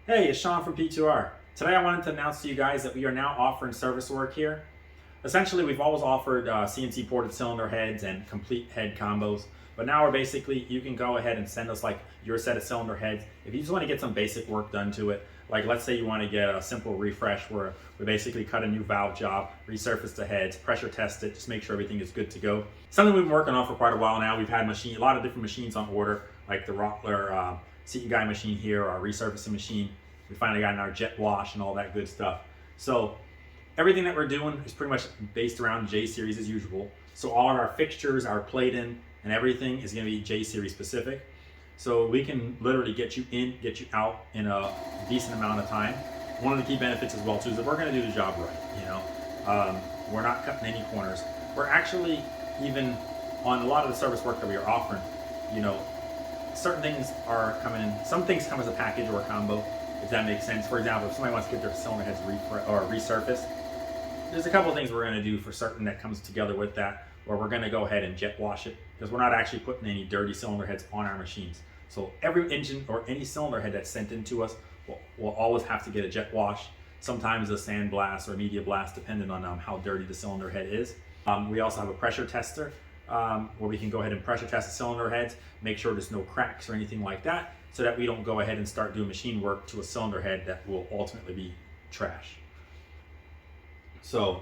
Hey, it's Sean from P2R. Today I wanted to announce to you guys that we are now offering service work here. Essentially, we've always offered CNC ported cylinder heads and complete head combos, but now we're basically, you can go ahead and send us like your set of cylinder heads. If you just want to get some basic work done to it, like let's say you want to get a simple refresh where we basically cut a new valve job, resurface the heads, pressure test it, just make sure everything is good to go. Something we've been working on for quite a while now. We've had a lot of different machines on order, like the Rockler seat guy machine here, our resurfacing machine. We finally got in our jet wash and all that good stuff. So everything that we're doing is pretty much based around J series as usual. So all of our fixtures, our plating, and everything is going to be J series specific. So we can literally get you in, get you out in a decent amount of time. One of the key benefits as well too is that we're going to do the job right. We're not cutting any corners. We're actually even on a lot of the service work that we are offering. You know, certain things are coming in. Some things come as a package or a combo, if that makes sense. For example, if somebody wants to get their cylinder heads resurfaced, there's a couple of things we're going to do for certain that comes together with that, where we're going to go ahead and jet wash it, because we're not actually putting any dirty cylinder heads on our machines. So every engine or any cylinder head that's sent into us will always have to get a jet wash, sometimes a sand blast or media blast, depending on how dirty the cylinder head is. We also have a pressure tester where we can go ahead and pressure test the cylinder heads, make sure there's no cracks or anything like that, so that we don't go ahead and start doing machine work to a cylinder head that will ultimately be trash. So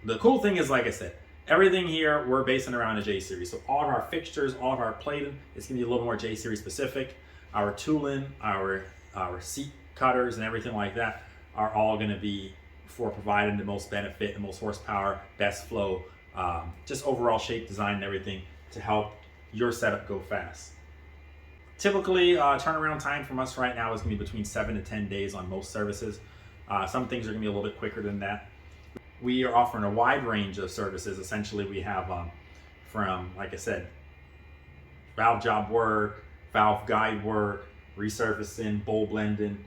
the cool thing is, like I said, everything here we're basing around a J series. So all of our fixtures, all of our plating is going to be a little more J series specific. Our tooling, our seat cutters, and everything like that are all going to be for providing the most benefit, the most horsepower, best flow, just overall shape, design, and everything to help your setup go fast. Typically, turnaround time from us right now is going to be between 7 to 10 days on most services. Some things are going to be a little bit quicker than that. We are offering a wide range of services. Essentially, we have from, like I said, valve job work, valve guide work, resurfacing, bowl blending,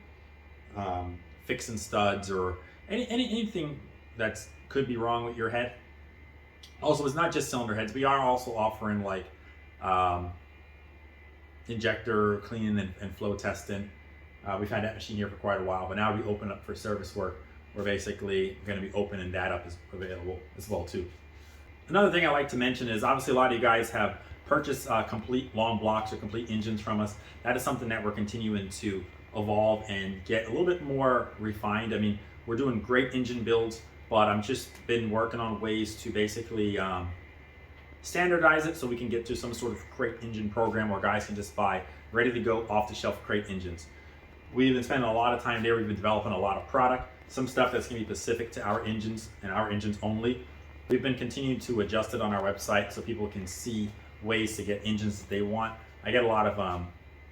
fixing studs, or anything that could be wrong with your head. Also, it's not just cylinder heads. We are also offering like injector cleaning and flow testing. We've had that machine here for quite a while, but now we open up for service work. We're basically going to be opening that up as available as well too. Another thing I like to mention is obviously a lot of you guys have purchased complete long blocks or complete engines from us. That is something that we're continuing to evolve and get a little bit more refined. I mean, we're doing great engine builds, but I'm just been working on ways to basically standardize it so we can get to some sort of crate engine program where guys can just buy ready to go off the shelf crate engines. We've been spending a lot of time there. We've been developing a lot of product, some stuff that's going to be specific to our engines and our engines only. We've been continuing to adjust it on our website so people can see ways to get engines that they want. I get a lot of,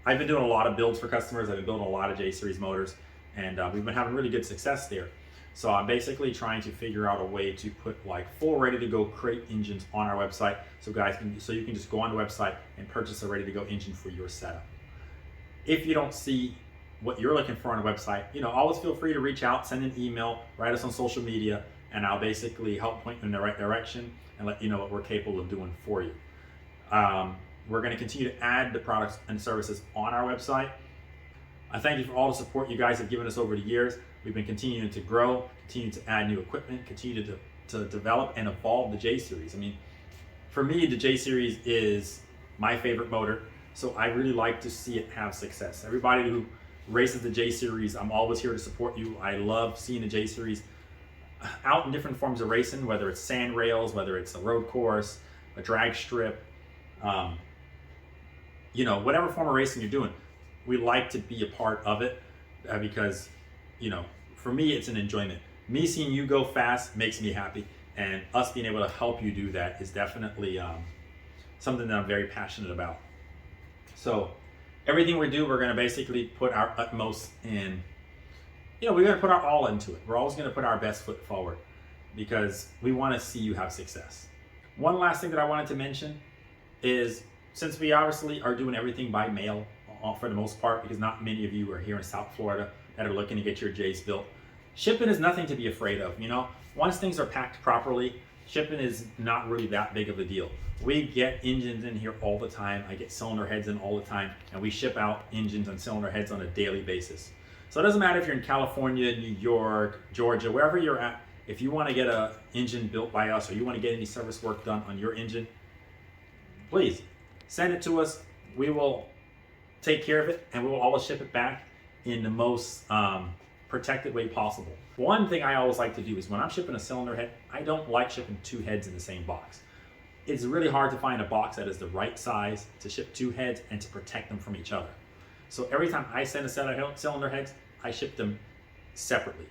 I've been doing a lot of builds for customers. I've been building a lot of J series motors, and we've been having really good success there. So I'm basically trying to figure out a way to put like full ready to go crate engines on our website so you can just go on the website and purchase a ready to go engine for your setup. If you don't see what you're looking for on the website, always feel free to reach out, send an email, write us on social media, and I'll basically help point you in the right direction and let you know what we're capable of doing for you. We're going to continue to add the products and services on our website. I thank you for all the support you guys have given us over the years. We've been continuing to grow, continue to add new equipment, continue to develop and evolve the J series. I mean, for me, the J series is my favorite motor, so I really like to see it have success. Everybody who races the J series, I'm always here to support you. I love seeing the J series out in different forms of racing, whether it's sand rails, whether it's a road course, a drag strip, whatever form of racing you're doing. We like to be a part of it because, for me, it's an enjoyment. Me seeing you go fast makes me happy, and us being able to help you do that is definitely something that I'm very passionate about. So everything we do, we're going to basically put our utmost in. We're going to put our all into it. We're always going to put our best foot forward because we want to see you have success. One last thing that I wanted to mention is, since we obviously are doing everything by mail for the most part, because not many of you are here in South Florida that are looking to get your J's built, shipping is nothing to be afraid of. Once things are packed properly, shipping is not really that big of a deal. We get engines in here all the time. I get cylinder heads in all the time, and we ship out engines and cylinder heads on a daily basis. So it doesn't matter if you're in California, New York, Georgia, wherever you're at. If you want to get an engine built by us, or you want to get any service work done on your engine, please send it to us. We will take care of it, and we will always ship it back in the most protected way possible. One thing I always like to do is when I'm shipping a cylinder head, I don't like shipping two heads in the same box. It's really hard to find a box that is the right size to ship two heads and to protect them from each other. So every time I send a set of cylinder heads, I ship them separately.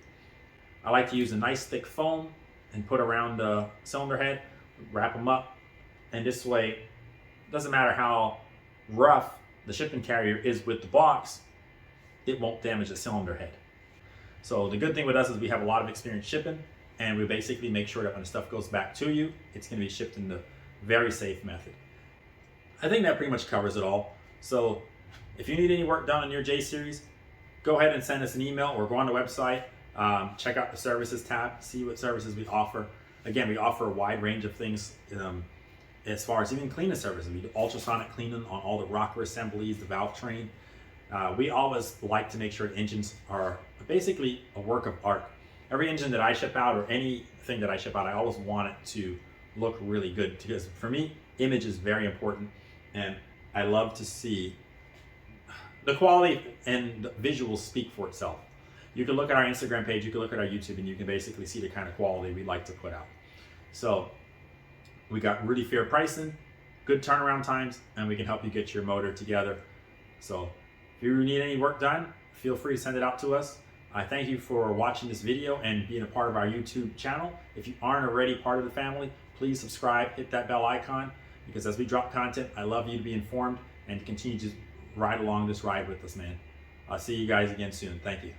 I like to use a nice thick foam and put around the cylinder head, wrap them up, and this way, it doesn't matter how rough the shipping carrier is with the box, it won't damage the cylinder head. So the good thing with us is we have a lot of experience shipping, and we basically make sure that when the stuff goes back to you, it's going to be shipped in the very safe method. I think that pretty much covers it all. So if you need any work done on your J Series, go ahead and send us an email or go on the website, check out the services tab, see what services we offer. Again, we offer a wide range of things as far as even cleaning services. We do ultrasonic cleaning on all the rocker assemblies, the valve train. We always like to make sure engines are basically a work of art. Every engine that I ship out or anything that I ship out, I always want it to look really good, because for me, image is very important, and I love to see the quality, and the visuals speak for itself. You can look at our Instagram page, you can look at our YouTube, and you can basically see the kind of quality we like to put out. So we got really fair pricing, good turnaround times, and we can help you get your motor together. So if you need any work done, feel free to send it out to us. I thank you for watching this video and being a part of our YouTube channel. If you aren't already part of the family, please subscribe, hit that bell icon, because as we drop content, I love you to be informed and to continue to ride along this ride with us, man. I'll see you guys again soon. Thank you.